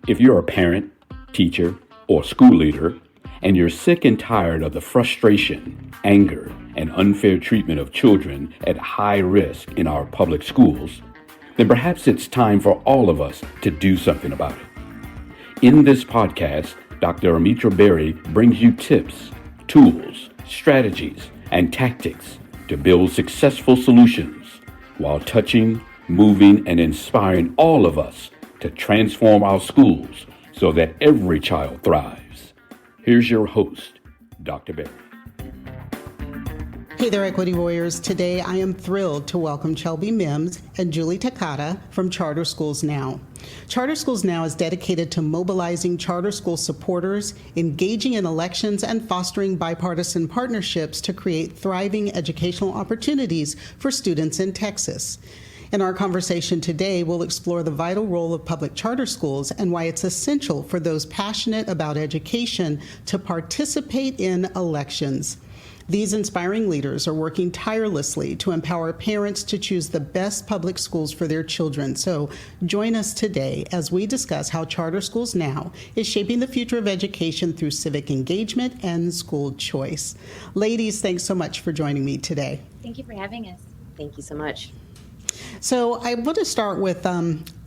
If you're a parent, teacher, or school leader, and you're sick and tired of the frustration, anger, and unfair treatment of children at high risk in our public schools, then perhaps it's time for all of us to do something about it. In this podcast, Dr. Almitra Berry brings you tips, tools, strategies, and tactics to build successful solutions while touching, moving, and inspiring all of us to transform our schools so that every child thrives. Here's your host, Dr. Berry. Hey there, Equity Warriors. Today I am thrilled to welcome Shelby Mims and Julie Takata from Charter Schools Now. Charter Schools Now is dedicated to mobilizing charter school supporters, engaging in elections, and fostering bipartisan partnerships to create thriving educational opportunities for students in Texas. In our conversation today, we'll explore the vital role of public charter schools and why it's essential for those passionate about education to participate in elections. These inspiring leaders are working tirelessly to empower parents to choose the best public schools for their children. So join us today as we discuss how Charter Schools Now is shaping the future of education through civic engagement and school choice. Ladies, thanks so much for joining me today. Thank you for having us. Thank you so much. So I want to start with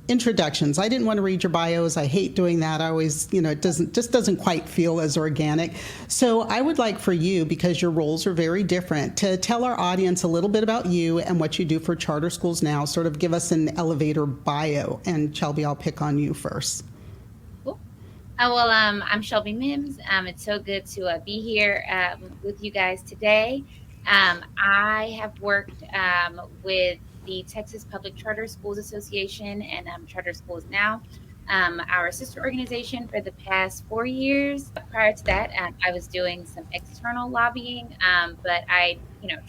introductions. I didn't want to read your bios. I hate doing that. I always, it doesn't quite feel as organic. So I would like for you, because your roles are very different, to tell our audience a little bit about you and what you do for Charter Schools Now. Sort of give us an elevator bio. And Shelby, I'll pick on you first. Cool. I'm Shelby Mims. It's so good to be here with you guys today. I have worked with the Texas Public Charter Schools Association and Charter Schools Now, our sister organization, for the past 4 years. Prior to that, I was doing some external lobbying, but I,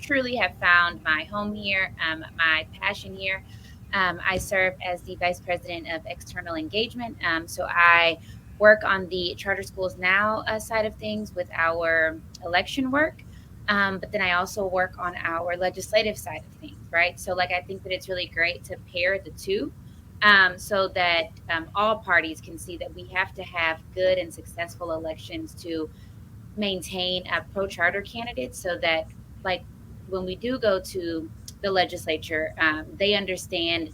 truly have found my home here, my passion here. I serve as the Vice President of External Engagement, so I work on the Charter Schools Now side of things with our election work. But then I also work on our legislative side of things, right? So I think that it's really great to pair the two so that all parties can see that we have to have good and successful elections to maintain pro-charter candidates so that when we do go to the legislature, they understand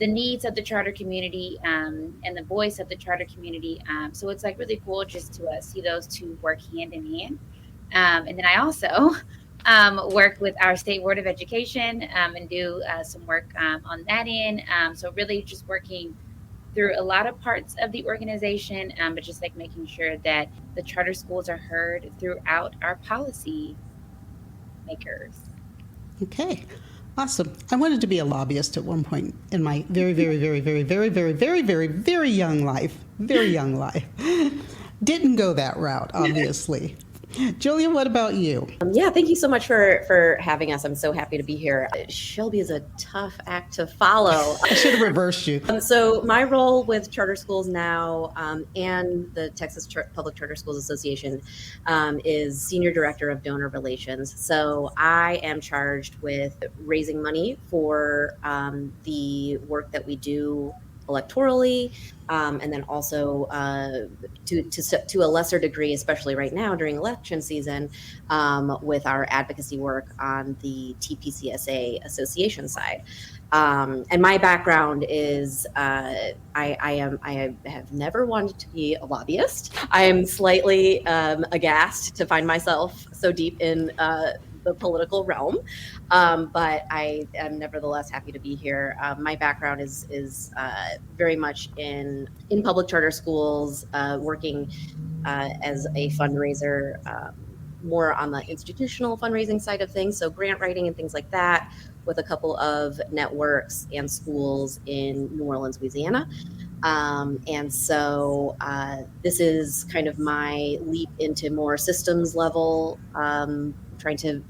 the needs of the charter community and the voice of the charter community. So it's really cool just to see those two work hand in hand. And then I also work with our State Board of Education and do some work on that end. So really just working through a lot of parts of the organization, but just making sure that the charter schools are heard throughout our policy makers. Okay. Awesome. I wanted to be a lobbyist at one point in my very, very, very, very, very, very, very, very, very young life. Very young life. Didn't go that route, obviously. Julia, what about you? Yeah, thank you so much for having us. I'm so happy to be here. Shelby is a tough act to follow. I should have reversed you. So my role with Charter Schools Now and the Texas Public Charter Schools Association is Senior Director of Donor Relations. So I am charged with raising money for the work that we do electorally, and then also to a lesser degree, especially right now during election season, with our advocacy work on the TPCSA association side. And my background is I have never wanted to be a lobbyist. I am slightly aghast to find myself so deep in the political realm, but I am nevertheless happy to be here. My background is very much in public charter schools, working as a fundraiser, more on the institutional fundraising side of things, so grant writing and things like that, with a couple of networks and schools in New Orleans, Louisiana. And so this is kind of my leap into more systems level, trying to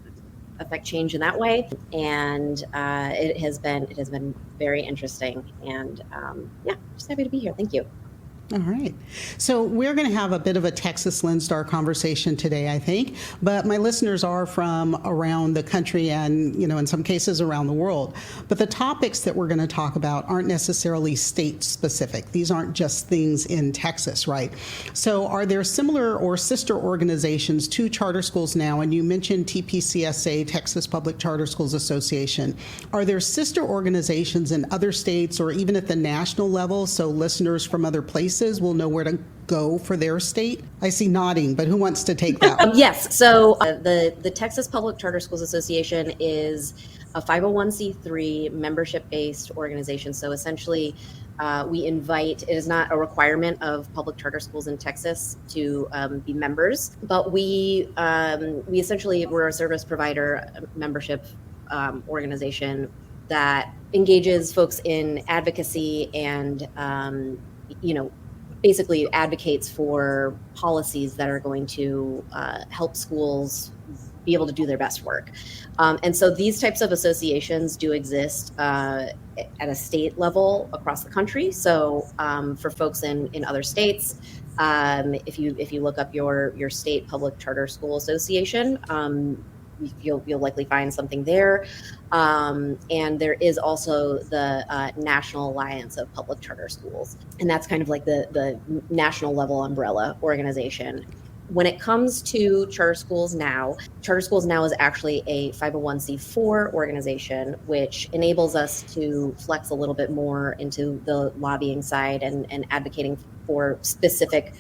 affect change in that way. And it has been very interesting. And just happy to be here. Thank you. All right. So we're going to have a bit of a Texas Lens Star conversation today, I think. But my listeners are from around the country and, in some cases around the world. But the topics that we're going to talk about aren't necessarily state specific. These aren't just things in Texas, right? So are there similar or sister organizations to Charter Schools Now? And you mentioned TPCSA, Texas Public Charter Schools Association. Are there sister organizations in other states or even at the national level so listeners from other places will know where to go for their state? I see nodding, but who wants to take that one? Yes. So the Texas Public Charter Schools Association is a 501c3 membership-based organization. So essentially, we invite, it is not a requirement of public charter schools in Texas to be members, but we essentially, we're a service provider membership organization that engages folks in advocacy and, basically advocates for policies that are going to help schools be able to do their best work. And so these types of associations do exist at a state level across the country. So for folks in other states, if you look up your state public charter school association, you'll likely find something there. And there is also the National Alliance of Public Charter Schools. And that's kind of like the national level umbrella organization. When it comes to Charter Schools Now is actually a 501c4 organization, which enables us to flex a little bit more into the lobbying side and advocating for specific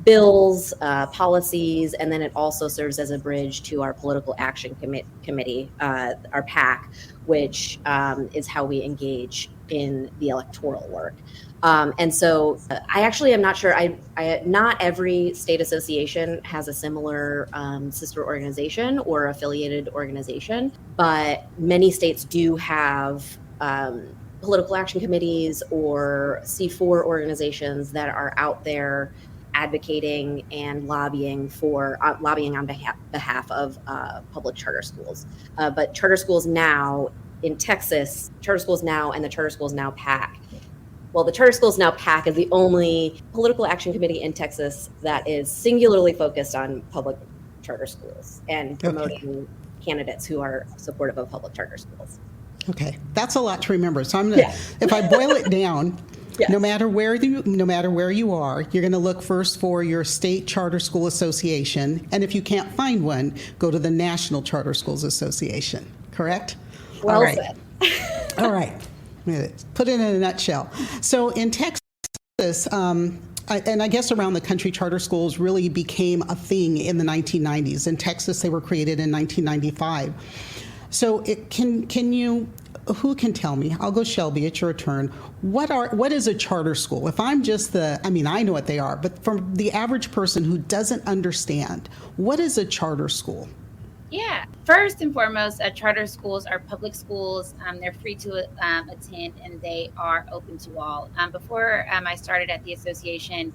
bills, policies, and then it also serves as a bridge to our political action committee, our PAC, which is how we engage in the electoral work. And so I actually am not sure, not every state association has a similar sister organization or affiliated organization, but many states do have political action committees or C4 organizations that are out there advocating and lobbying on behalf of public charter schools. But Charter Schools Now in Texas, Charter Schools Now and the Charter Schools Now PAC. Well, the Charter Schools Now PAC is the only political action committee in Texas that is singularly focused on public charter schools and promoting candidates who are supportive of public charter schools. Okay, that's a lot to remember. So I'm gonna, if I boil it down, no matter where you are, you're going to look first for your state charter school association, and if you can't find one, go to the National Charter Schools Association. Correct? Well said. All right. Put it in a nutshell. So in Texas, and I guess around the country, charter schools really became a thing in the 1990s. In Texas, they were created in 1995. So who can tell me? I'll go Shelby, it's your turn. What is a charter school? If I'm just I know what they are, but from the average person who doesn't understand, what is a charter school? Yeah. First and foremost, charter schools are public schools. They're free to attend, and they are open to all. Before I started at the association,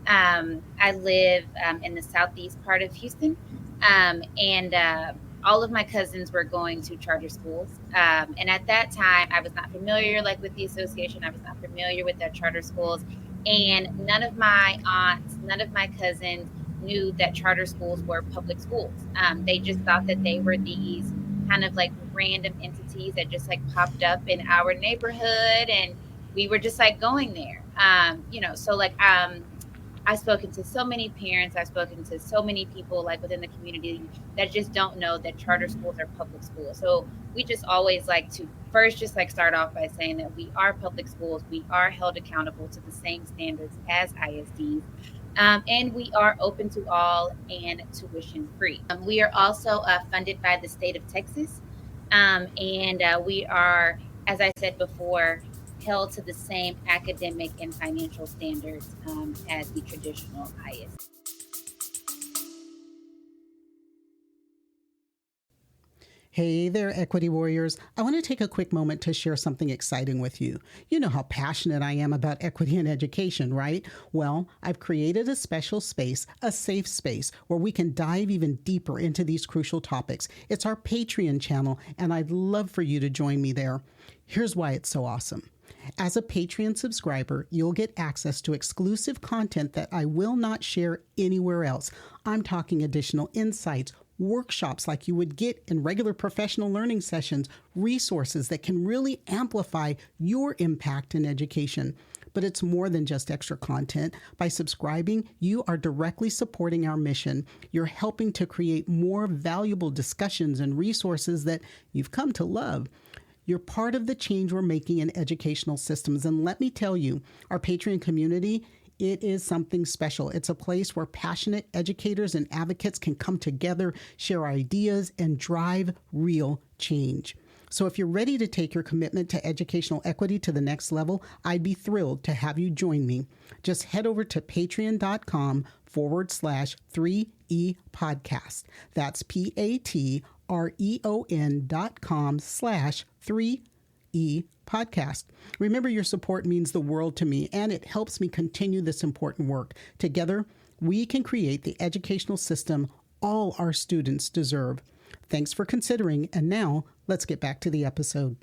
I live in the southeast part of Houston, and all of my cousins were going to charter schools. And at that time, I was not familiar with the association. I was not familiar with their charter schools. And none of my aunts, none of my cousins knew that charter schools were public schools. They just thought that they were these kind of random entities that just popped up in our neighborhood. And we were just going there. I've spoken to so many parents, I've spoken to so many people within the community that just don't know that charter schools are public schools. So we just always like to first just start off by saying that we are public schools. We are held accountable to the same standards as ISDs. And we are open to all and tuition free. We are also funded by the state of Texas. And we are, as I said before, held to the same academic and financial standards as the traditional ISD. Hey there, Equity Warriors. I want to take a quick moment to share something exciting with you. You know how passionate I am about equity in education, right? Well, I've created a special space, a safe space, where we can dive even deeper into these crucial topics. It's our Patreon channel, and I'd love for you to join me there. Here's why it's so awesome. As a Patreon subscriber, you'll get access to exclusive content that I will not share anywhere else. I'm talking additional insights, workshops like you would get in regular professional learning sessions, resources that can really amplify your impact in education. But it's more than just extra content. By subscribing, you are directly supporting our mission. You're helping to create more valuable discussions and resources that you've come to love. You're part of the change we're making in educational systems. And let me tell you, our Patreon community, it is something special. It's a place where passionate educators and advocates can come together, share ideas, and drive real change. So if you're ready to take your commitment to educational equity to the next level, I'd be thrilled to have you join me. Just head over to patreon.com/3E podcast. That's patreon.com/3E podcast. Remember, your support means the world to me, and it helps me continue this important work. Together, we can create the educational system all our students deserve. Thanks for considering, and now let's get back to the episode.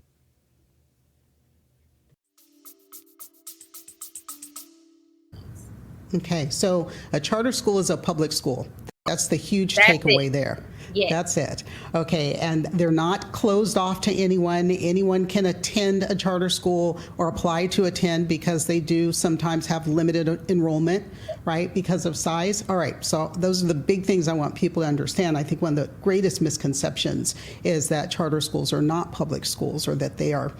Okay, so a charter school is a public school. That's the huge takeaway there. Yes. That's it. Okay, and they're not closed off to anyone. Anyone can attend a charter school or apply to attend because they do sometimes have limited enrollment, right, because of size. All right, so those are the big things I want people to understand. I think one of the greatest misconceptions is that charter schools are not public schools, or that they are.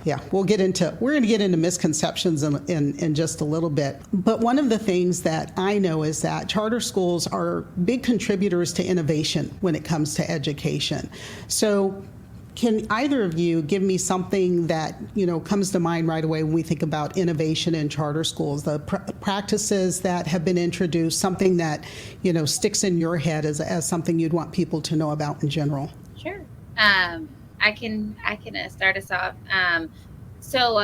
Yeah, we're going to get into misconceptions in just a little bit. But one of the things that I know is that charter schools are big contributors to innovation when it comes to education. So can either of you give me something that, comes to mind right away when we think about innovation in charter schools, the practices that have been introduced, something that, sticks in your head as something you'd want people to know about in general? Sure. I can start us off. So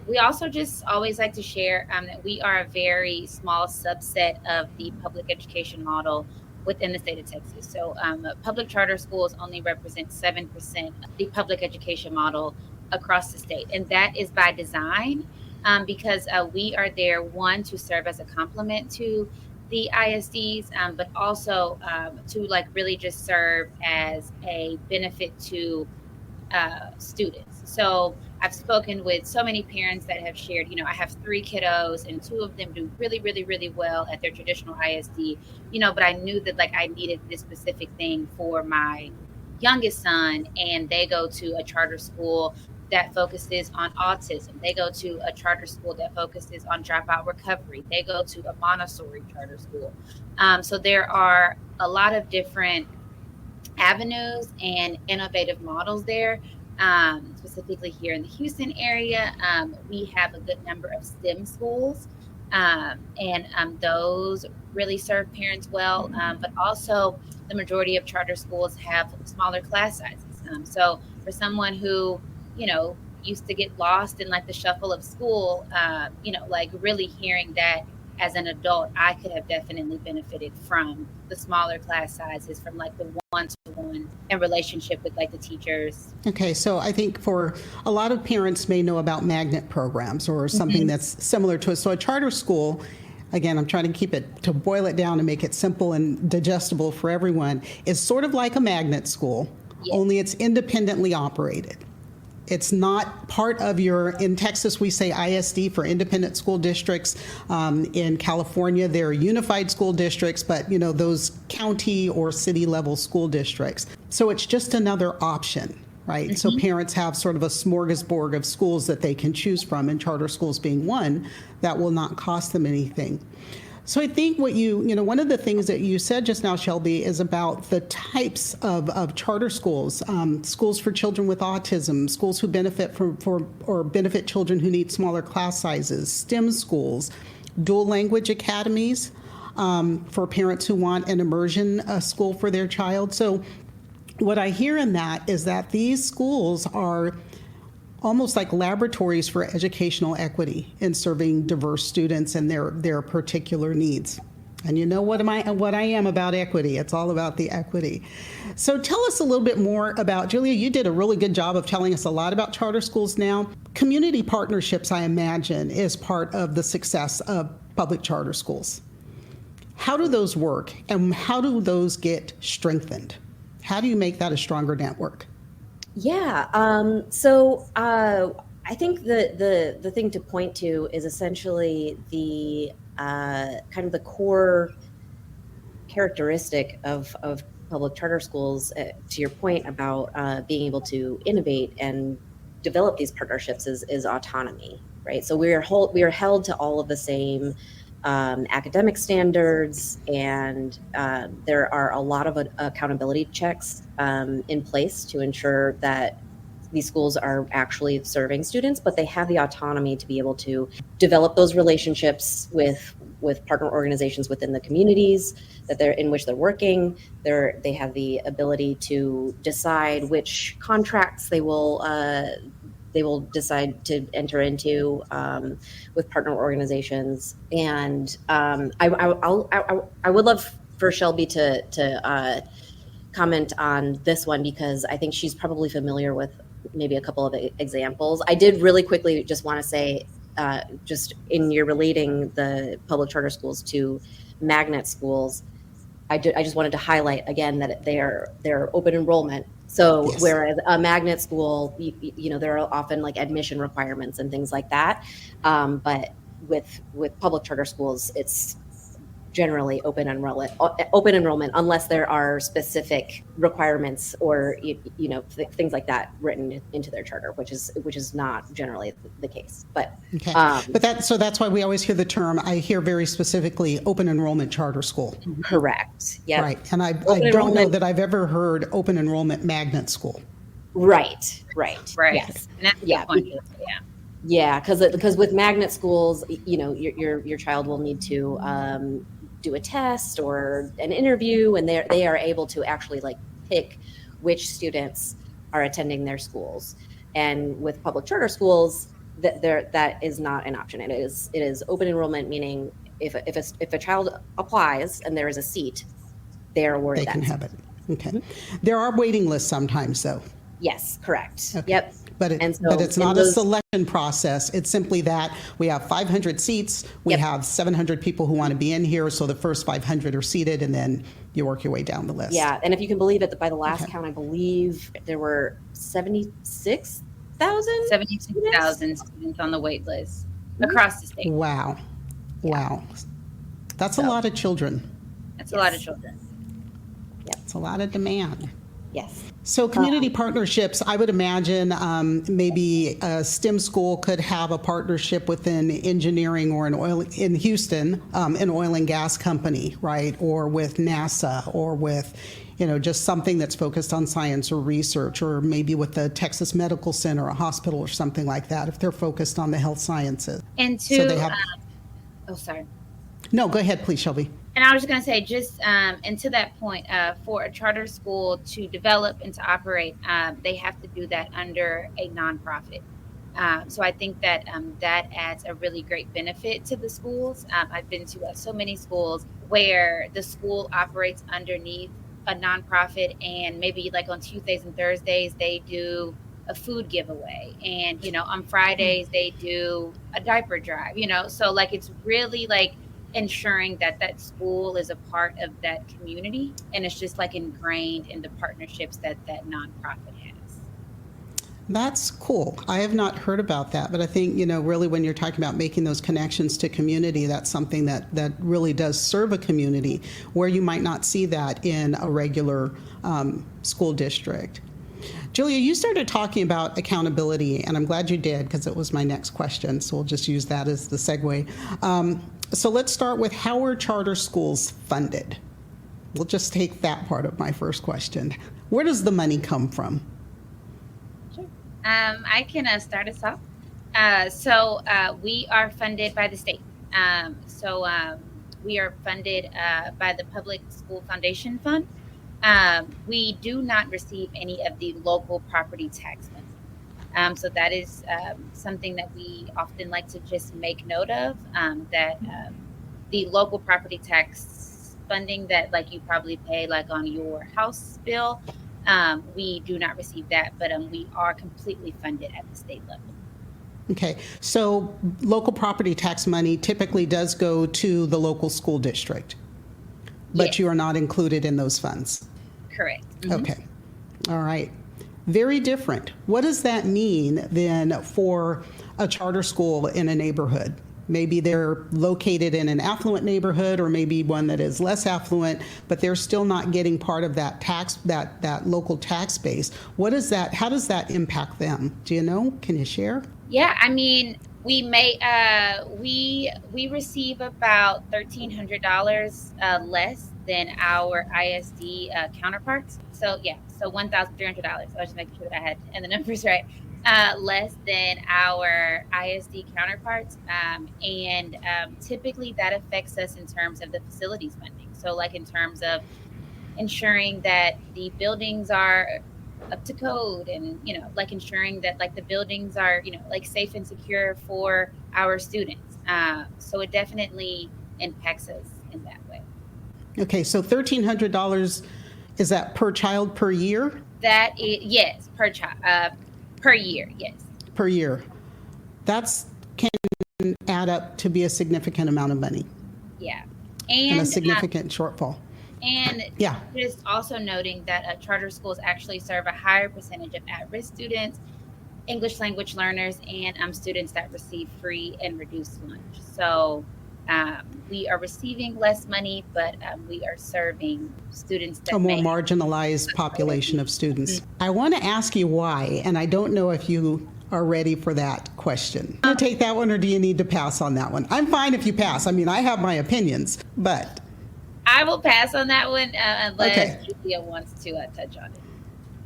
we also just always like to share that we are a very small subset of the public education model within the state of Texas. So public charter schools only represent 7% of the public education model across the state. And that is by design, because we are there, one, to serve as a complement to the ISDs, but also to really just serve as a benefit to students. So I've spoken with so many parents that have shared, I have 3 kiddos and 2 of them do really, really, really well at their traditional ISD, but I knew that I needed this specific thing for my youngest son, and they go to a charter school that focuses on autism. They go to a charter school that focuses on dropout recovery. They go to a Montessori charter school. So there are a lot of different avenues and innovative models there. Specifically here in the Houston area, we have a good number of STEM schools, and those really serve parents well, but also the majority of charter schools have smaller class sizes. So for someone who, used to get lost in the shuffle of school, really hearing that as an adult, I could have definitely benefited from the smaller class sizes, from the one-to-one and relationship with the teachers. Okay, so I think for a lot of parents may know about magnet programs or something that's similar to it. So a charter school, again, I'm trying to boil it down and make it simple and digestible for everyone, is sort of like a magnet school, only it's independently operated. It's not part of in Texas, we say ISD for independent school districts. In California, they're unified school districts, but those county or city level school districts. So it's just another option, right? So parents have sort of a smorgasbord of schools that they can choose from, and charter schools being one that will not cost them anything. So I think what one of the things that you said just now, Shelby, is about the types of charter schools, schools for children with autism, schools who benefit or benefit children who need smaller class sizes, STEM schools, dual language academies for parents who want an immersion school for their child. So what I hear in that is that these schools are almost like laboratories for educational equity in serving diverse students and their particular needs. And you know what I am about equity. It's all about the equity. So tell us a little bit more about, Julia, you did a really good job of telling us a lot about charter schools now. Community partnerships, I imagine, is part of the success of public charter schools. How do those work, and how do those get strengthened? How do you make that a stronger network? Yeah. I think the thing to point to is essentially the kind of the core characteristic of public charter schools. To your point about being able to innovate and develop these partnerships is autonomy, right? So we are held to all of the same academic standards, and there are a lot of accountability checks in place to ensure that these schools are actually serving students, but they have the autonomy to be able to develop those relationships with partner organizations within the communities that they're in which they're working. They have the ability to decide which contracts they will decide to enter into with partner organizations. And I would love for Shelby to comment on this one, because I think she's probably familiar with maybe a couple of examples. I did really quickly just want to say, just in your relating the public charter schools to magnet schools, I just wanted to highlight again that they're open enrollment. So Yes. Whereas a magnet school, there are often like admission requirements and things like that. But with public charter schools, it's generally open enrollment unless there are specific requirements or things like that written into their charter, which is not generally the case. But Okay. But that's why we always hear the term, I hear very specifically, open enrollment charter school. Correct. Yeah. Right. And I don't know that I've ever heard open enrollment magnet school. Right. Yes. And that's the point. Yeah, because with magnet schools, your child will need to do a test or an interview, and they are able to actually like pick which students are attending their schools. And with public charter schools, that is not an option. It is open enrollment, meaning if a child applies and there is a seat, they are awarded that. They can have it. Okay. There are waiting lists sometimes, though. Yes, correct. Okay. Yep. But it's not a selection process. It's simply that we have 500 seats. We have 700 people who want to be in here. So the first 500 are seated, and then you work your way down the list. Yeah. And if you can believe it, by the last count, I believe there were 76,000 students on the wait list across the state. Wow. That's a lot of children. That's a lot of children. Yeah. It's a lot of demand. Yes. So community partnerships, I would imagine maybe a STEM school could have a partnership with an engineering or in Houston, an oil and gas company, right? Or with NASA, or with, just something that's focused on science or research, or maybe with the Texas Medical Center, a hospital or something like that, if they're focused on the health sciences. And sorry. No, go ahead, please, Shelby. And I was just going to say, and to that point, for a charter school to develop and to operate, they have to do that under a nonprofit. So I think that that adds a really great benefit to the schools. I've been to so many schools where the school operates underneath a nonprofit, and maybe like on Tuesdays and Thursdays, they do a food giveaway. And, on Fridays, they do a diaper drive, so like it's really like ensuring that school is a part of that community, and it's just like ingrained in the partnerships that nonprofit has. That's cool. I have not heard about that, but I think, really when you're talking about making those connections to community, that's something that really does serve a community where you might not see that in a regular school district. Julia, you started talking about accountability, and I'm glad you did, because it was my next question, so we'll just use that as the segue. So let's start with, how are charter schools funded? We'll just take that part of my first question. Where does the money come from? Sure. I can start us off. So we are funded by the state. We are funded by the Public School Foundation Fund. We do not receive any of the local property tax money. So that is something that we often like to just make note of, that the local property tax funding that like you probably pay like on your house bill, we do not receive that, but we are completely funded at the state level. Okay, so local property tax money typically does go to the local school district, but Yes. you are not included in those funds. Correct. Okay, all right. Very different. What does that mean then for a charter school in a neighborhood? Maybe they're located in an affluent neighborhood or maybe one that is less affluent, but they're still not getting part of that tax, that local tax base. What is that? How does that impact them? Do you know? Can you share? Yeah, I mean, we may we receive about $1,300 less than our ISD counterparts. So yeah, so $1,300. I was just making sure that I had and the numbers right. Less than our ISD counterparts, and typically that affects us in terms of the facilities funding. So, like in terms of ensuring that the buildings are up to code, and like ensuring that like the buildings are like safe and secure for our students. So it definitely impacts us in that way. Okay, so $1,300, is that per child per year? That is, yes, per child, per year, yes. Per year. That's can add up to be a significant amount of money Yeah. and a significant shortfall. And Yeah. just also noting that charter schools actually serve a higher percentage of at-risk students, English language learners, and students that receive free and reduced lunch. So we are receiving less money, but we are serving students that A more marginalized population of students. I want to ask you why, and I don't know if you are ready for that question. Do you take that one or do you need to pass on that one? I'm fine if you pass. I mean, I have my opinions, but I will pass on that one unless Okay. Julia wants to touch on it.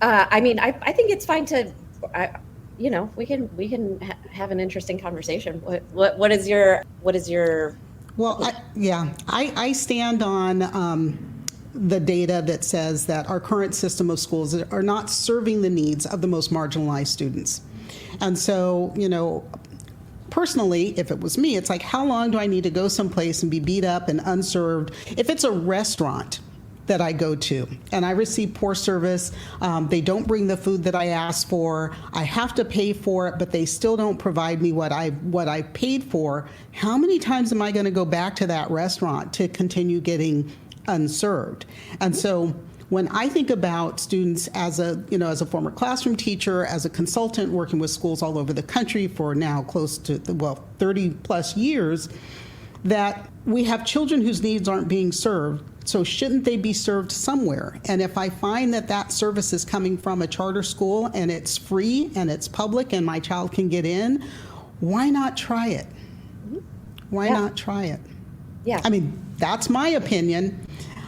I mean, I think it's fine to, we can have an interesting conversation. What is your well, I stand on the data that says that our current system of schools are not serving the needs of the most marginalized students. And so, personally, if it was me, it's like, how long do I need to go someplace and be beat up and unserved? If it's a restaurant that I go to and I receive poor service, they don't bring the food that I asked for, I have to pay for it, but they still don't provide me what I paid for, how many times am I going to go back to that restaurant to continue getting unserved? And so when I think about students as a former classroom teacher, as a consultant working with schools all over the country for now close to 30 plus years, that we have children whose needs aren't being served. So shouldn't they be served somewhere? And if I find that service is coming from a charter school and it's free and it's public and my child can get in, why not try it? Why not try it? Yeah. I mean, that's my opinion.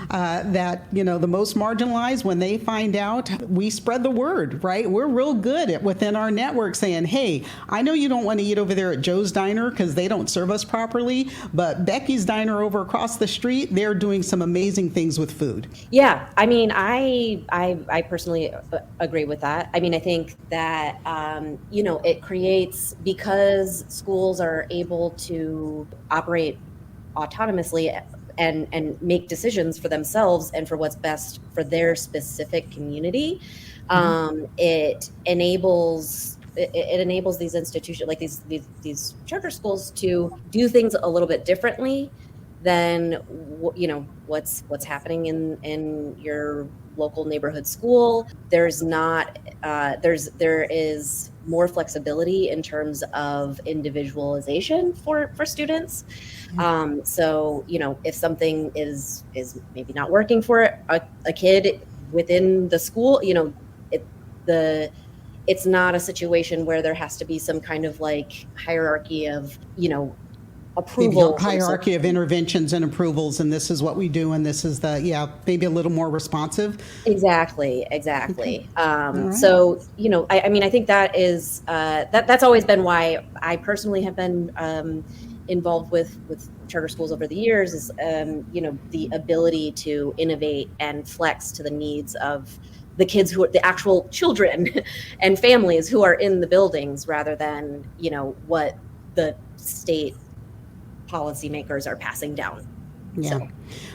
That the most marginalized, when they find out, we spread the word, right? We're real good at within our network saying, hey, I know you don't want to eat over there at Joe's Diner because they don't serve us properly, but Becky's Diner over across the street, they're doing some amazing things with food. Yeah, I mean, I personally agree with that. I mean, I think that it creates, because schools are able to operate autonomously and make decisions for themselves and for what's best for their specific community. It enables these institutions, like these charter schools, to do things a little bit differently than what's happening in your local neighborhood school. There is more flexibility in terms of individualization for students. So, if something is maybe not working for a kid within the school, it's not a situation where there has to be some kind of like hierarchy of, approval. Maybe a hierarchy of interventions and approvals, and this is what we do, and this is maybe a little more responsive. Exactly. Okay. Right. So, I mean, I think that is, that's always been why I personally have been involved with charter schools over the years, is, the ability to innovate and flex to the needs of the kids who are the actual children and families who are in the buildings, rather than, what the state policymakers are passing down. Yeah. So.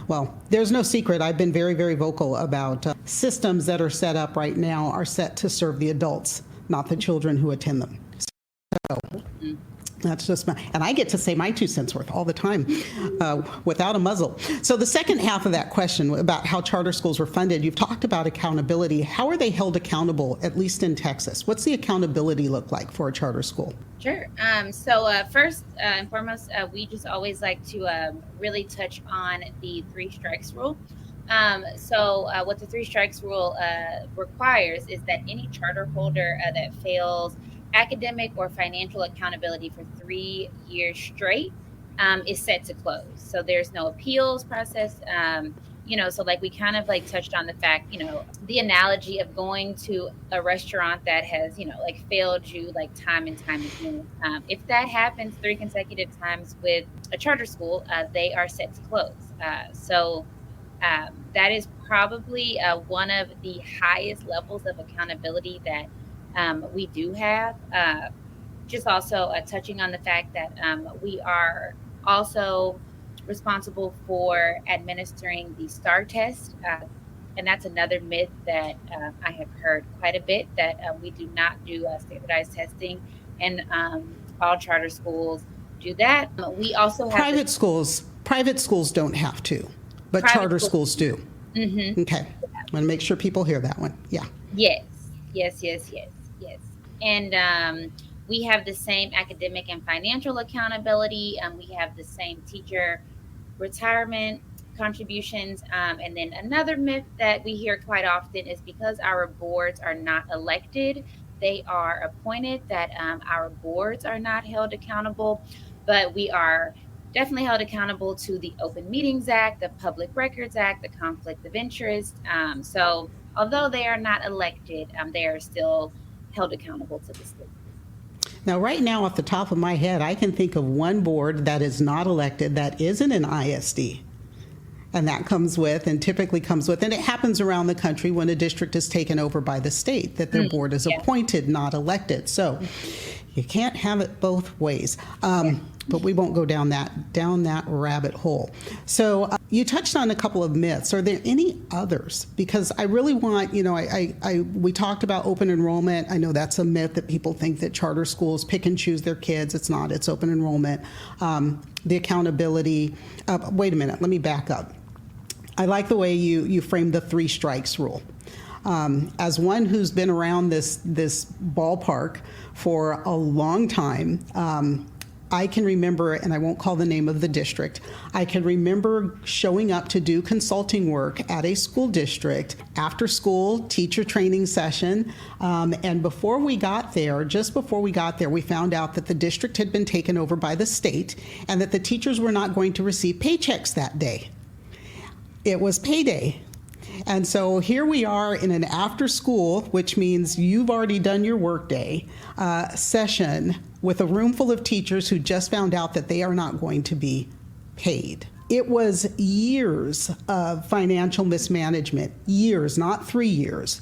Well, there's no secret. I've been very, very vocal about systems that are set up right now are set to serve the adults, not the children who attend them. So That's just and I get to say my 2 cents worth all the time without a muzzle. So the second half of that question about how charter schools were funded, you've talked about accountability. How are they held accountable, at least in Texas? What's the accountability look like for a charter school? Sure. First and foremost, we just always like to really touch on the 3 strikes rule. What the 3 strikes rule requires is that any charter holder that fails academic or financial accountability for 3 years straight is set to close. So there's no appeals process. So like we kind of like touched on the fact, the analogy of going to a restaurant that has, like failed you like time and time again. If that happens 3 consecutive times with a charter school, they are set to close. That is probably one of the highest levels of accountability that we do have. Just also touching on the fact that we are also responsible for administering the STAR test. And that's another myth that I have heard quite a bit, that we do not do standardized testing, and all charter schools do that. We also have private schools don't have to, but charter schools do. Mm-hmm. Okay. I want to make sure people hear that one. Yeah. Yes. And we have the same academic and financial accountability. We have the same teacher retirement contributions. And then another myth that we hear quite often is because our boards are not elected, they are appointed, that our boards are not held accountable, but we are definitely held accountable to the Open Meetings Act, the Public Records Act, the Conflict of Interest. So although they are not elected, they are still held accountable to the state. Now, right now, off the top of my head, I can think of one board that is not elected that isn't an ISD. And that typically comes with, and it happens around the country when a district is taken over by the state, that their board is appointed, not elected. So you can't have it both ways. But we won't go down that rabbit hole. So you touched on a couple of myths. Are there any others? Because I really want, we talked about open enrollment. I know that's a myth that people think that charter schools pick and choose their kids. It's not. It's open enrollment. The accountability. Wait a minute. Let me back up. I like the way you framed the 3 strikes rule. As one who's been around this ballpark for a long time, I can remember, and I won't call the name of the district, I can remember showing up to do consulting work at a school district after school teacher training session. And just before we got there, we found out that the district had been taken over by the state and that the teachers were not going to receive paychecks that day. It was payday. And so here we are in an after school, which means you've already done your workday session with a room full of teachers who just found out that they are not going to be paid. It was years of financial mismanagement, years, not 3 years,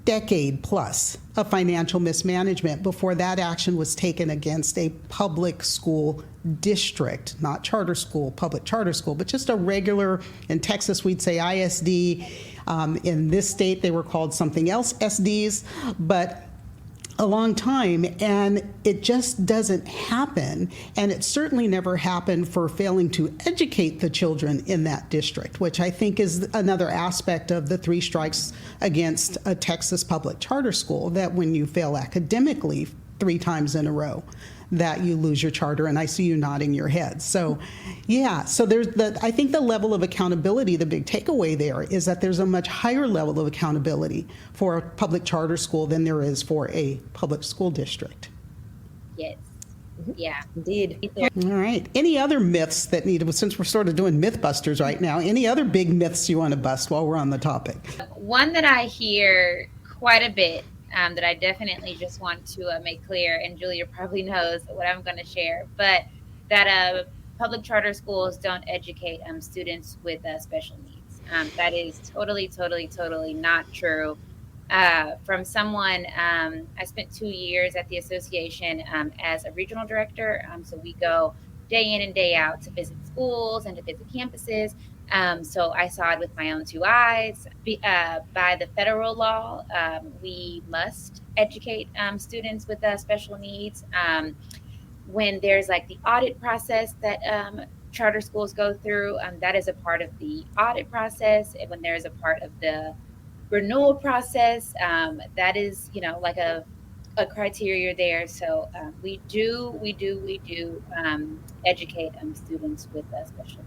decade plus of financial mismanagement before that action was taken against a public school district, not charter school, public charter school, but just a regular, in Texas we'd say ISD. In this state they were called something else, SDs, but a long time, and it just doesn't happen. And it certainly never happened for failing to educate the children in that district, which I think is another aspect of the 3 strikes against a Texas public charter school, that when you fail academically 3 times in a row, that you lose your charter. And I see you nodding your head. So there's I think the level of accountability, the big takeaway there is that there's a much higher level of accountability for a public charter school than there is for a public school district. Yes. Yeah, indeed. All right. Any other myths that since we're sort of doing Mythbusters right now, any other big myths you want to bust while we're on the topic? One that I hear quite a bit, that I definitely just want to make clear, and Julia probably knows what I'm going to share, but that public charter schools don't educate students with special needs. That is totally not true. From someone, I spent 2 years at the association as a regional director, so we go day in and day out to visit schools and to visit campuses. So I saw it with my own 2 eyes. By the federal law, we must educate students with special needs. when there's like the audit process that charter schools go through, that is a part of the audit process. And when there's a part of the renewal process, that is, like a criteria there. So we do educate students with special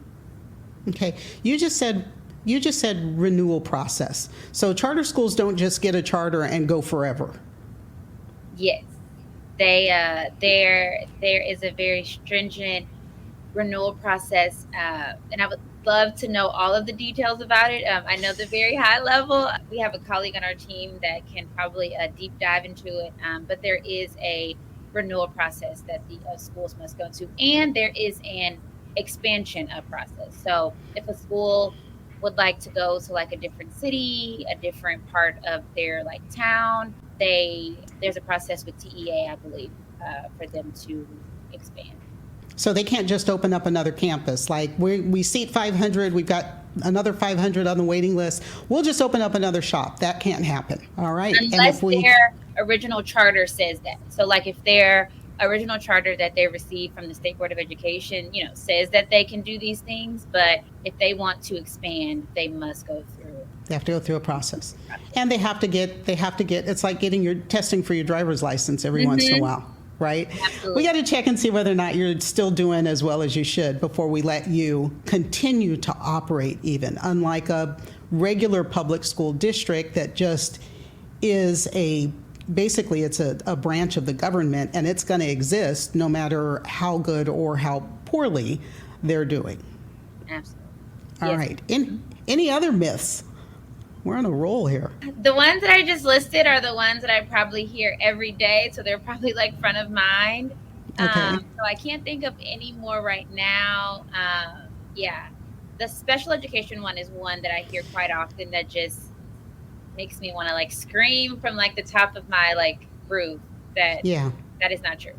needs. Okay, you just said renewal process. So charter schools don't just get a charter and go forever. Yes, there is a very stringent renewal process, and I would love to know all of the details about it. I know the very high level. We have a colleague on our team that can probably deep dive into it, but there is a renewal process that the schools must go to, and there is an expansion process. So if a school would like to go to like a different city, a different part of their like town, there's a process with TEA, I believe, for them to expand. So they can't just open up another campus. Like we seat 500, we've got another 500 on the waiting list. We'll just open up another shop. That can't happen. All right. Unless their original charter says that. So like if their original charter that they received from the State Board of Education, says that they can do these things, but if they want to expand, they must go through. They have to go through a process. And they have to get, it's like getting your testing for your driver's license every once in a while. Right? Absolutely. We got to check and see whether or not you're still doing as well as you should before we let you continue to operate even. Unlike a regular public school district that just is basically it's a branch of the government, and it's going to exist no matter how good or how poorly they're doing. Absolutely. All right. Any other myths? We're on a roll here. The ones that I just listed are the ones that I probably hear every day, so they're probably like front of mind. Okay. So I can't think of any more right now. Yeah, the special education one is one that I hear quite often that just makes me want to like scream from like the top of my like roof that is not true.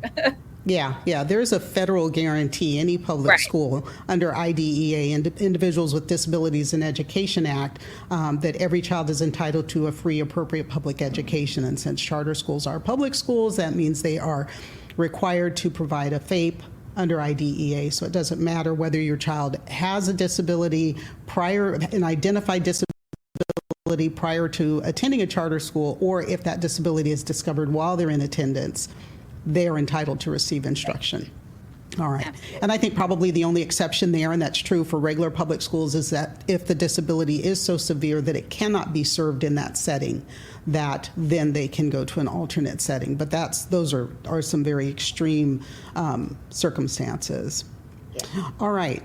Yeah. There's a federal guarantee, any public school under IDEA, Individuals with Disabilities in Education Act, that every child is entitled to a free, appropriate public education. And since charter schools are public schools, that means they are required to provide a FAPE under IDEA. So it doesn't matter whether your child has a disability, an identified disability prior to attending a charter school, or if that disability is discovered while they're in attendance, they are entitled to receive instruction. All right. Absolutely. And I think probably the only exception there, and that's true for regular public schools, is that if the disability is so severe that it cannot be served in that setting, that then they can go to an alternate setting. But those are some very extreme circumstances. Yeah. All right.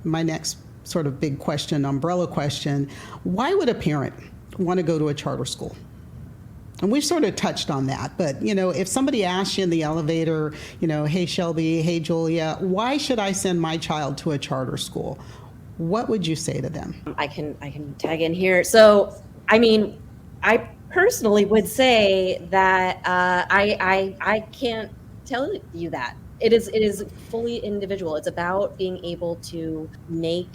My next sort of big question, umbrella question, why would a parent want to go to a charter school? And we've sort of touched on that, but if somebody asks you in the elevator, hey Shelby, hey Julia, why should I send my child to a charter school? What would you say to them? I can tag in here. So, I personally would say that I can't tell you that. It is fully individual. It's about being able to make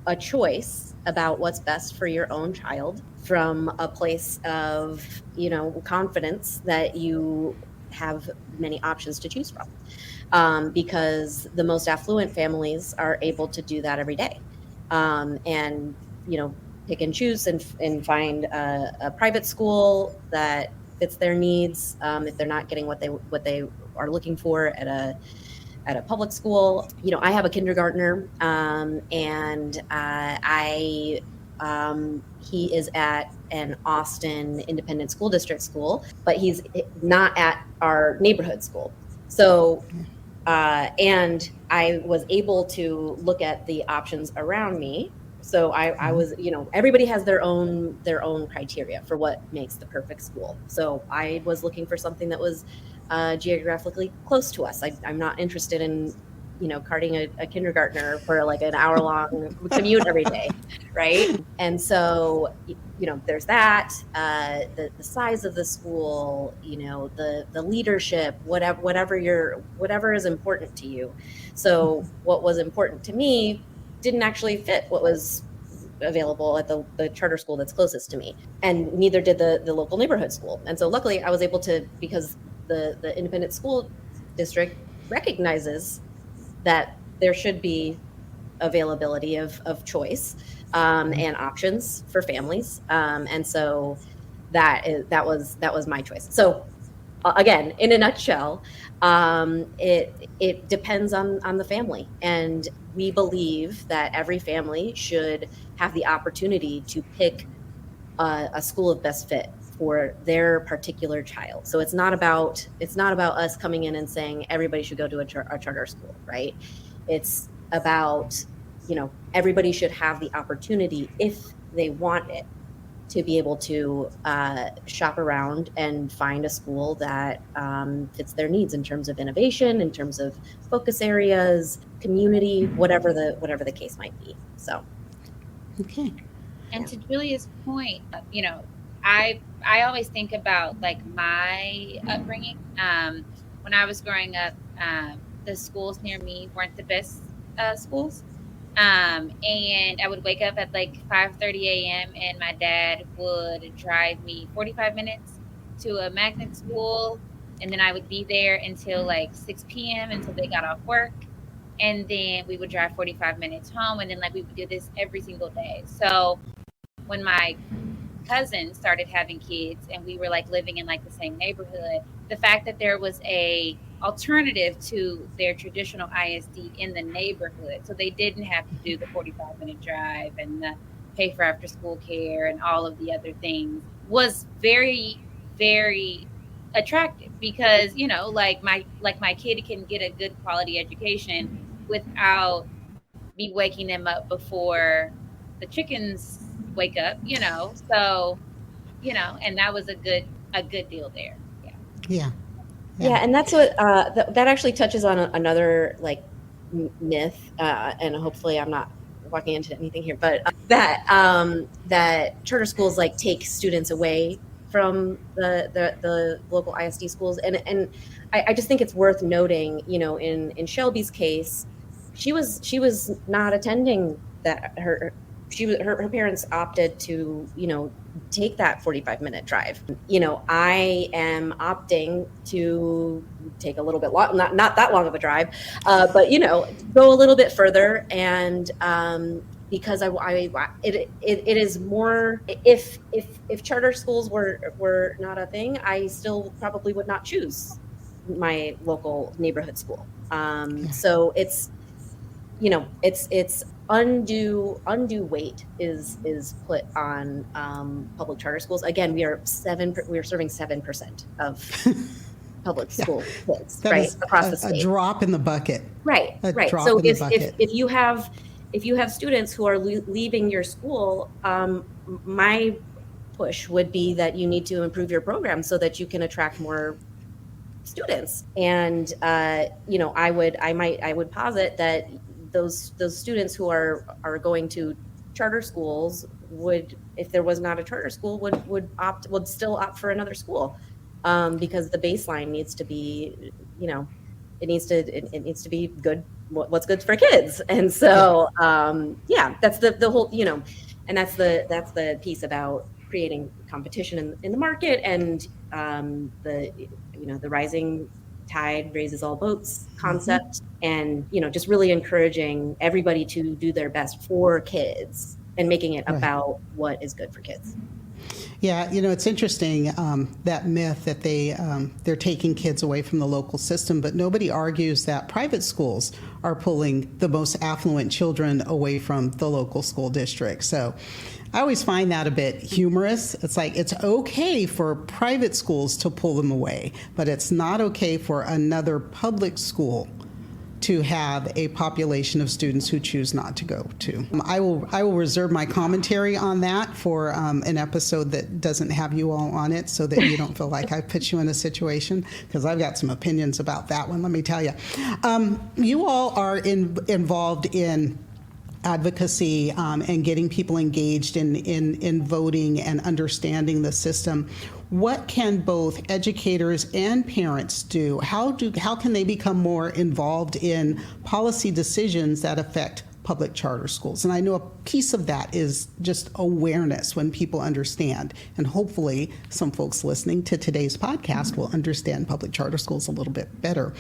a choice about what's best for your own child from a place of, confidence that you have many options to choose from. Because the most affluent families are able to do that every day. And, pick and choose and find a private school that fits their needs. If they're not getting what they are looking for at a public school. I have a kindergartner, and he is at an Austin Independent School District school, but he's not at our neighborhood school. So, and I was able to look at the options around me. So I was, everybody has their own criteria for what makes the perfect school. So I was looking for something that was geographically close to us. I'm not interested in, carting a kindergartner for like an hour-long commute every day, right? And so, there's that, the size of the school, the leadership, whatever is important to you. So what was important to me didn't actually fit what was available at the charter school that's closest to me, and neither did the local neighborhood school. And so luckily I was able to, because the independent school district recognizes that there should be availability of choice and options for families. And so that was my choice. So again, in a nutshell, it depends on the family, and we believe that every family should have the opportunity to pick a school of best fit for their particular child. So it's not about us coming in and saying everybody should go to a charter school, right? It's about, everybody should have the opportunity, if they want it, to be able to shop around and find a school that fits their needs in terms of innovation, in terms of focus areas, community, whatever the case might be. So, Okay. And to Julia's point, I always think about like my upbringing. When I was growing up, the schools near me weren't the best schools. And I would wake up at like 5:30 a.m. and my dad would drive me 45 minutes to a magnet school, and then I would be there until like 6 p.m. until they got off work, and then we would drive 45 minutes home, and then like we would do this every single day. So when my cousins started having kids and we were like living in like the same neighborhood, the fact that there was a alternative to their traditional ISD in the neighborhood, so they didn't have to do the 45-minute drive and the pay for after school care and all of the other things, was very, very attractive, because like my kid can get a good quality education without me waking them up before the chickens wake up, so and that was a good deal there. Yeah. Yeah, and that's what that actually touches on another like myth, and hopefully I'm not walking into anything here, but that charter schools like take students away from the local ISD schools, and I just think it's worth noting, in Shelby's case, she was not attending that. Her parents opted to take that 45-minute drive. I am opting to take a little bit long, not that long of a drive, but go a little bit further, and because it is more, if charter schools were not a thing, I still probably would not choose my local neighborhood school. So it's undue weight is put on public charter schools. Again, we are serving 7% of public school kids, That right, across the state. A drop in the bucket. Right. So if you have students who are leaving your school, my push would be that you need to improve your program so that you can attract more students. And I would posit that those students who are going to charter schools would, if there was not a charter school, would still opt for another school, because the baseline needs to be, it needs to be good, what's good for kids. And so that's the whole, and that's the piece about creating competition in the market, and the rising tide raises all boats concept, and just really encouraging everybody to do their best for kids and making it about what is good for kids. Yeah, it's interesting, that myth that they're taking kids away from the local system, but nobody argues that private schools are pulling the most affluent children away from the local school district. So I always find that a bit humorous. It's like, it's okay for private schools to pull them away, but it's not okay for another public school to have a population of students who choose not to go to. I will reserve my commentary on that for an episode that doesn't have you all on it, so that you don't feel like I put you in a situation, because I've got some opinions about that one, let me tell you. You all are involved in advocacy and getting people engaged in voting and understanding the system. What can both educators and parents do? How can they become more involved in policy decisions that affect public charter schools? And I know a piece of that is just awareness, when people understand. And hopefully some folks listening to today's podcast will understand public charter schools a little bit better.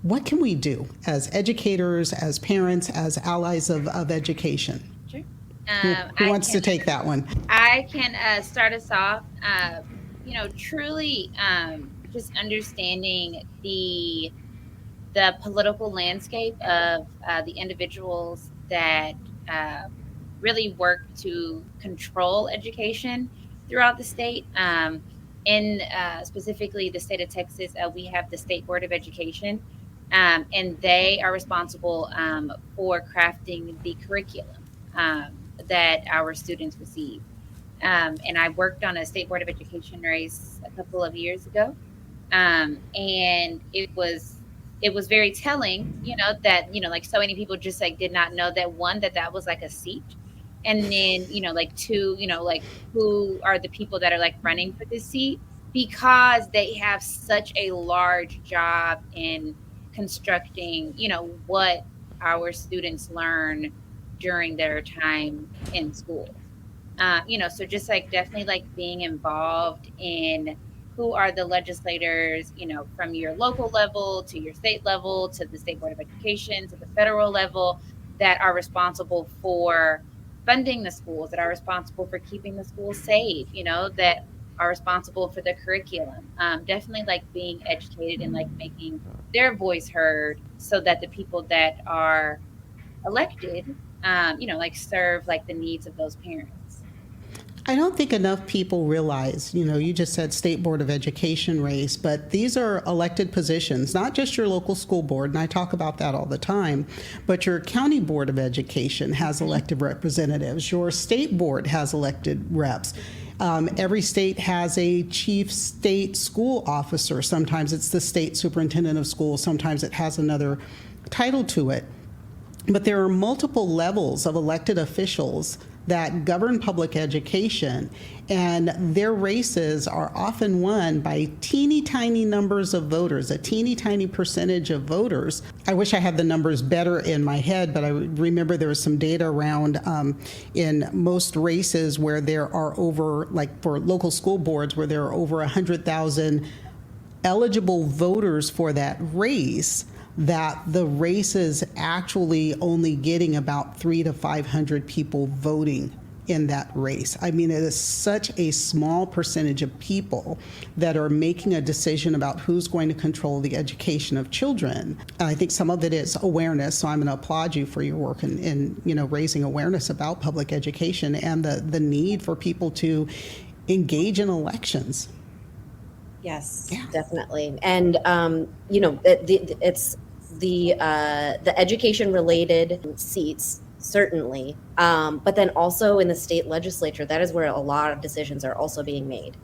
What can we do as educators, as parents, as allies of education? Sure. Who wants to take that one? I can start us off. Truly just understanding the political landscape of the individuals that really work to control education throughout the state. In specifically the state of Texas, we have the State Board of Education, and they are responsible for crafting the curriculum that our students receive. And I worked on a State Board of Education race a couple of years ago, and it was very telling, that like so many people just like did not know that one that was like a seat, and then like two, like who are the people that are like running for this seat, because they have such a large job in constructing what our students learn during their time in school. So just like definitely like being involved in who are the legislators, from your local level to your state level to the State Board of Education to the federal level, that are responsible for funding the schools, that are responsible for keeping the schools safe, that are responsible for the curriculum. Definitely like being educated and like making their voice heard so that the people that are elected, like serve like the needs of those parents. I don't think enough people realize, you just said State Board of Education race, but these are elected positions, not just your local school board, and I talk about that all the time, but your county board of education has elected representatives, your state board has elected reps. Every state has a chief state school officer. Sometimes it's the state superintendent of schools, sometimes it has another title to it. But there are multiple levels of elected officials that govern public education, and their races are often won by teeny tiny numbers of voters, a teeny tiny percentage of voters. I wish I had the numbers better in my head, but I remember there was some data around in most races where there are over, like for local school boards, where there are over 100,000 eligible voters for that race, that the race is actually only getting about 300 to 500 people voting in that race. I mean, it is such a small percentage of people that are making a decision about who's going to control the education of children. And I think some of it is awareness, so I'm going to applaud you for your work in raising awareness about public education and the need for people to engage in elections. Yes, yeah. Definitely. And, it's the education related seats, certainly. But then also in the state legislature, that is where a lot of decisions are also being made.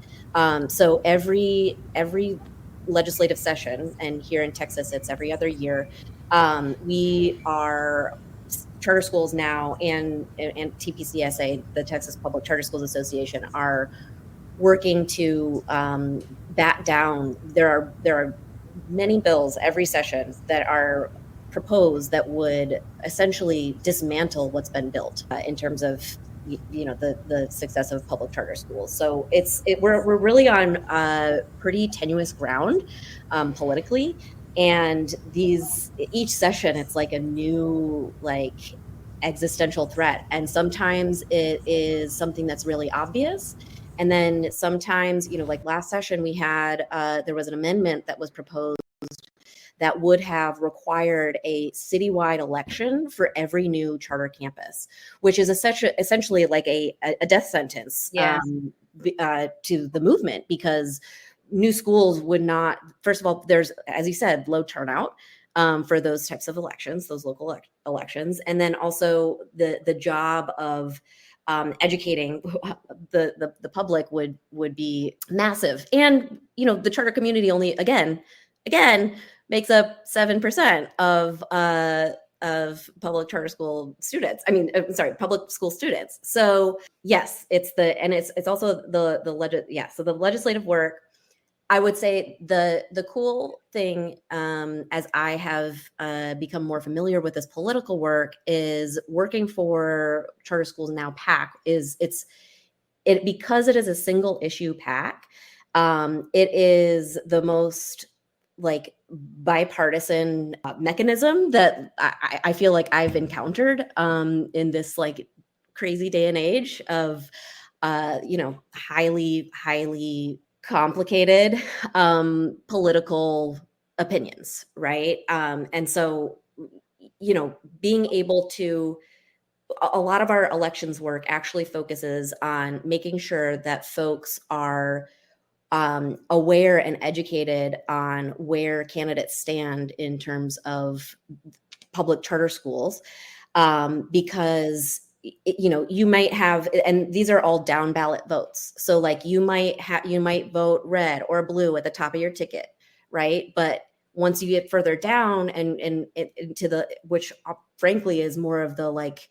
So every legislative session, and here in Texas, it's every other year, we are charter schools now and TPCSA, the Texas Public Charter Schools Association, are working to bat down. There are many bills every session that are proposed that would essentially dismantle what's been built in terms of the success of public charter schools. So we're really on pretty tenuous ground politically, and each session it's like a new existential threat, and sometimes it is something that's really obvious. And then sometimes, like last session we had, there was an amendment that was proposed that would have required a citywide election for every new charter campus, which is essentially like a death sentence to the movement, because new schools would not, first of all, there's, as you said, low turnout for those types of elections, those local elections. And then also the job of educating the public would be massive. And the charter community only again makes up 7% of public charter school students. Public school students. So yes, it's also so the legislative work. I would say the cool thing, as I have become more familiar with this political work, is working for Charter Schools Now PAC. Because it is a single issue PAC. It is the most like bipartisan mechanism that I feel like I've encountered in this like crazy day and age of highly complicated political opinions, right? And so being able to a lot of our elections work actually focuses on making sure that folks are aware and educated on where candidates stand in terms of public charter schools, because you might have, and these are all down ballot votes. So like you might vote red or blue at the top of your ticket, right? But once you get further down and into the, which frankly is more of the like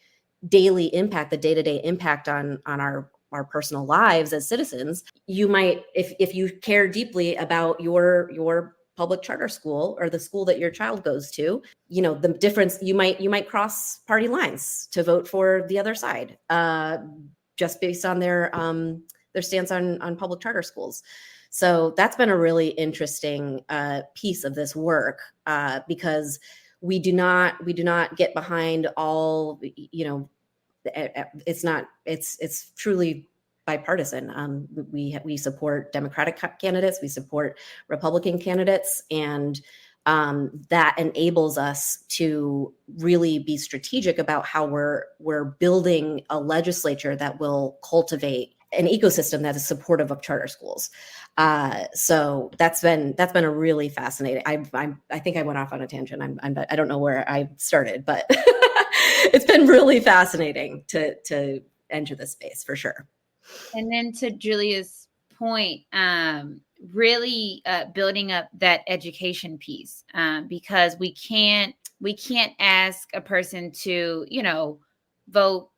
daily impact, the day-to-day impact on our personal lives as citizens, you might, if you care deeply about your public charter school or the school that your child goes to, the difference, you might cross party lines to vote for the other side, just based on their stance on public charter schools. So that's been a really interesting piece of this work, because we do not get behind all, it's truly bipartisan. We support Democratic candidates, we support Republican candidates, and that enables us to really be strategic about how we're building a legislature that will cultivate an ecosystem that is supportive of charter schools. So that's been a really fascinating. I think I went off on a tangent. I don't know where I started, but it's been really fascinating to enter this space for sure. And then to Julia's point, really building up that education piece, because we can't ask a person to, vote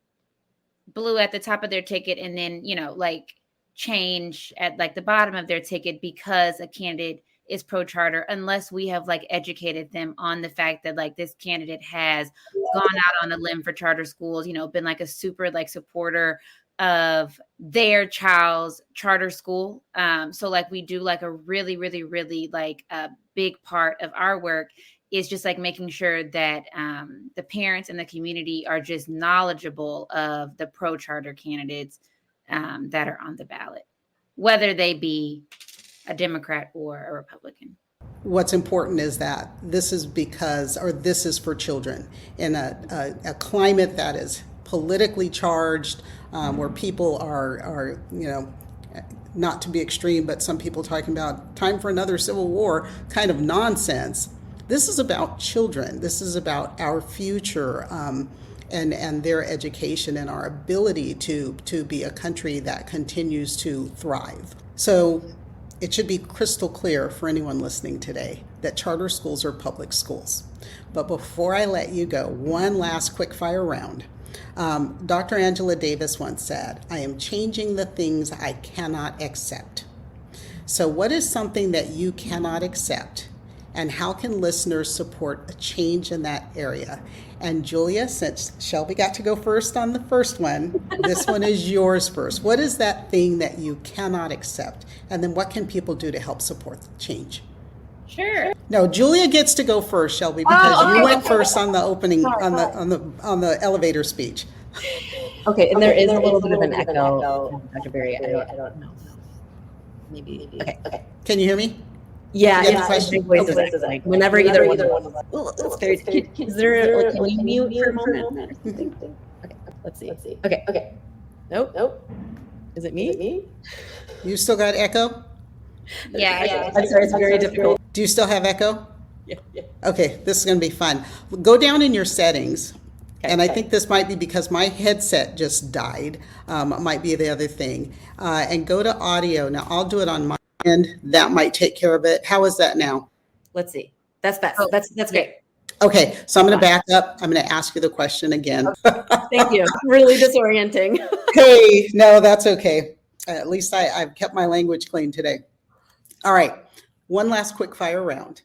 blue at the top of their ticket and then, like change at like the bottom of their ticket because a candidate is pro charter, unless we have like educated them on the fact that like this candidate has gone out on a limb for charter schools, been like a super like supporter of their child's charter school. So like we do like a really, really, really like a big part of our work is just like making sure that the parents and the community are just knowledgeable of the pro charter candidates that are on the ballot, whether they be a Democrat or a Republican. What's important is that this is for children in a climate that is politically charged, where people are not to be extreme, but some people talking about time for another civil war kind of nonsense. This is about children. This is about our future, and their education and our ability to be a country that continues to thrive. So it should be crystal clear for anyone listening today that charter schools are public schools. But before I let you go, one last quick fire round. Dr. Angela Davis once said, "I am changing the things I cannot accept." So what is something that you cannot accept? And how can listeners support a change in that area? And Julia, since Shelby got to go first on the first one, this one is yours first. What is that thing that you cannot accept? And then what can people do to help support the change? Sure. No, Julia gets to go first, Shelby, because you went first on the opening, on the elevator speech. Okay, and there is a little bit of an echo, Dr. Berry. I don't know. Maybe. Okay. Can you hear me? Yeah, You have a question? Like whenever either one. That's very. Is there? Can you mute for a moment? Okay, let's see. Okay. Nope. Is it me? You still got echo? Yeah. I'm sorry. It's very difficult. Do you still have echo? Yeah. Okay, this is going to be fun. Go down in your settings. And I think this might be because my headset just died. It might be the other thing. And go to audio. Now, I'll do it on my end. That might take care of it. How is that now? Let's see. That's best. That's great. Okay, so I'm going to back up. I'm going to ask you the question again. Thank you. Really disorienting. Hey, no, that's okay. At least I've kept my language clean today. All right, one last quick fire round.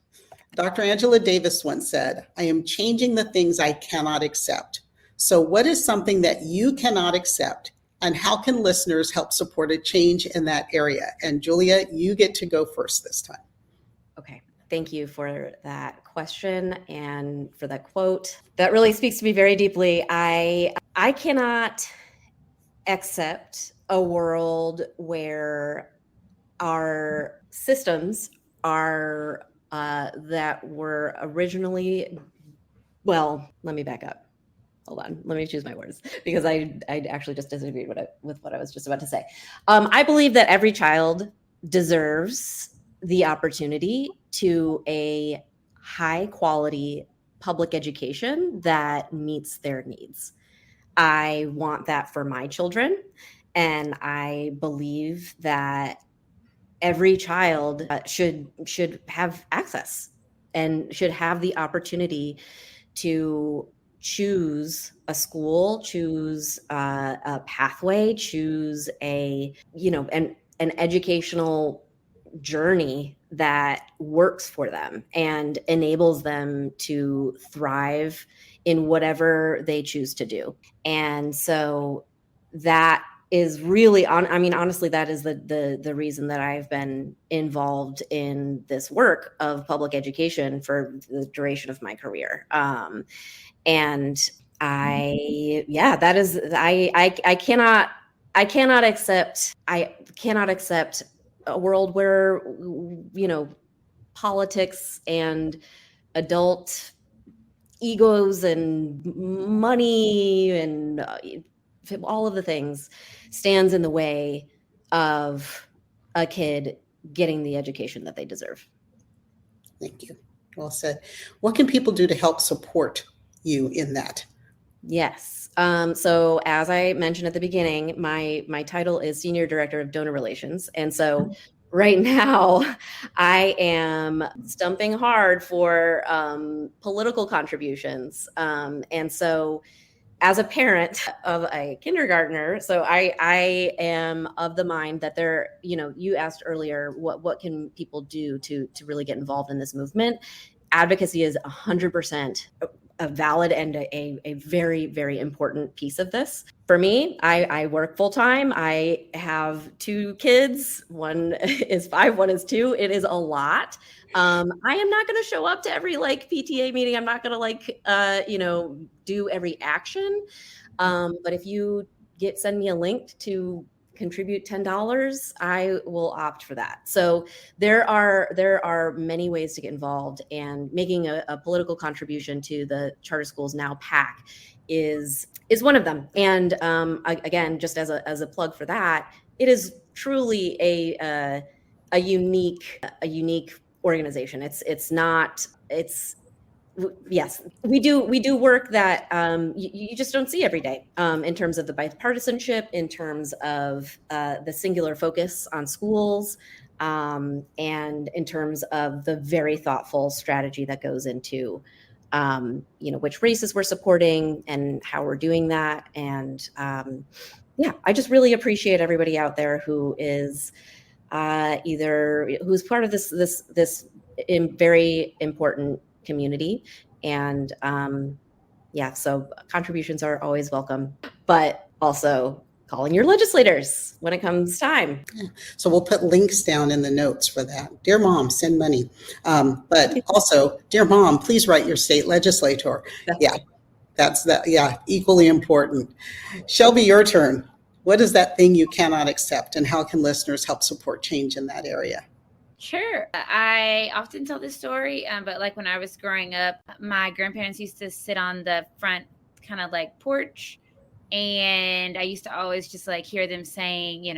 Dr. Angela Davis once said, "I am changing the things I cannot accept." So what is something that you cannot accept, and how can listeners help support a change in that area? And Julia, you get to go first this time. Okay. Thank you for that question and for that quote. That really speaks to me very deeply. I cannot accept a world where our systems are that were originally, well, let me back up. Hold on, let me choose my words, because I actually just disagreed with what I was just about to say. I believe that every child deserves the opportunity to a high quality public education that meets their needs. I want that for my children, and I believe that every child should have access and should have the opportunity to choose a school, choose a pathway, choose an educational journey that works for them and enables them to thrive in whatever they choose to do. And so that is really honestly, that is the reason that I've been involved in this work of public education for the duration of my career. And that is, I cannot accept a world where, politics and adult egos and money and all of the things stands in the way of a kid getting the education that they deserve. Thank you. Well said. What can people do to help support you in that? Yes. So as I mentioned at the beginning, my title is Senior Director of Donor Relations. And so right now I am stumping hard for political contributions. And so as a parent of a kindergartner, so I am of the mind that you asked earlier, what can people do to really get involved in this movement? Advocacy is 100% a valid and a very, very important piece of this. For me, I work full time. I have 2 kids. One is 5, one is 2. It is a lot. I am not going to show up to every PTA meeting. I'm not going to do every action. But if you send me a link to contribute $10, I will opt for that. So there are many ways to get involved, and making a political contribution to the Charter Schools Now PAC is one of them. And again, just as a plug for that, it is truly a unique organization. Yes, we do work that you just don't see every day, in terms of the bipartisanship, in terms of the singular focus on schools, and in terms of the very thoughtful strategy that goes into which races we're supporting and how we're doing that. And I just really appreciate everybody out there who is who's part of this very important community. And so contributions are always welcome, but also calling your legislators when it comes time. So we'll put links down in the notes for that. Dear Mom, send money. But also, dear Mom, please write your state legislator. That's equally important. Shelby, your turn. What is that thing you cannot accept, and how can listeners help support change in that area? Sure. I often tell this story, but when I was growing up, my grandparents used to sit on the front kind of porch, and I used to always just hear them saying,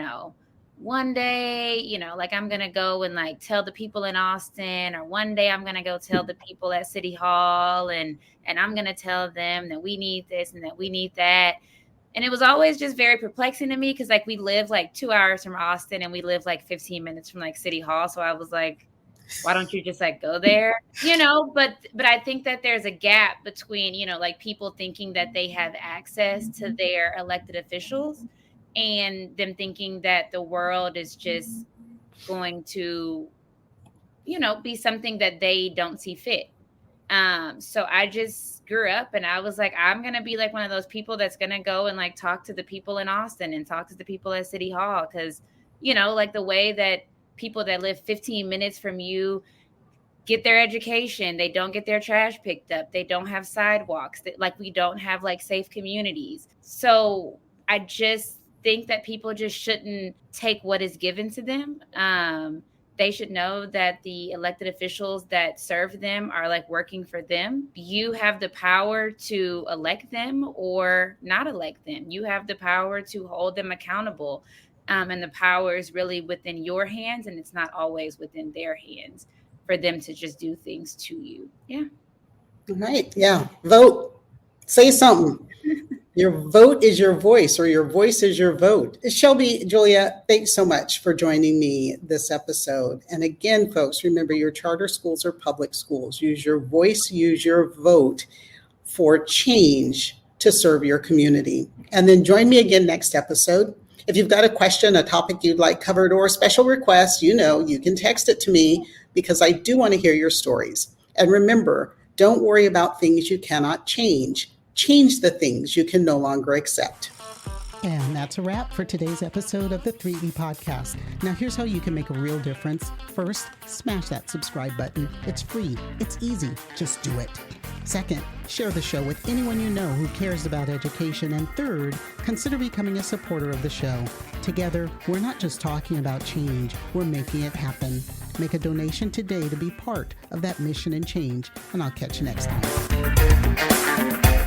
one day, I'm going to go and tell the people in Austin, or one day I'm going to go tell the people at City Hall, and I'm going to tell them that we need this and that we need that. And it was always just very perplexing to me, because we live 2 hours from Austin, and we live 15 minutes from City Hall. So I was like, why don't you just go there? But I think that there's a gap between, people thinking that they have access to their elected officials, and them thinking that the world is just going to, be something that they don't see fit. So I just grew up, and I was like, I'm going to be one of those people that's going to go and talk to the people in Austin and talk to the people at City Hall. Cause the way that people that live 15 minutes from you get their education. They don't get their trash picked up. They don't have sidewalks. Like, we don't have like safe communities. So I just think that people just shouldn't take what is given to them. They should know that the elected officials that serve them are like working for them. You have the power to elect them or not elect them. You have the power to hold them accountable. And the power is really within your hands, and it's not always within their hands for them to just do things to you. Yeah. All right. Yeah. Vote. Say something. Your vote is your voice, or your voice is your vote. Shelby, Julia, thanks so much for joining me this episode. And again, folks, remember, your charter schools are public schools. Use your voice, use your vote for change to serve your community. And then join me again next episode. If you've got a question, a topic you'd like covered, or a special request, you can text it to me, because I do want to hear your stories. And remember, don't worry about things you cannot change. Change the things you can no longer accept. And that's a wrap for today's episode of the 3E Podcast. Now, here's how you can make a real difference. First, smash that subscribe button. It's free. It's easy. Just do it. Second, share the show with anyone you know who cares about education. And third, consider becoming a supporter of the show. Together, we're not just talking about change, we're making it happen. Make a donation today to be part of that mission and change, and I'll catch you next time.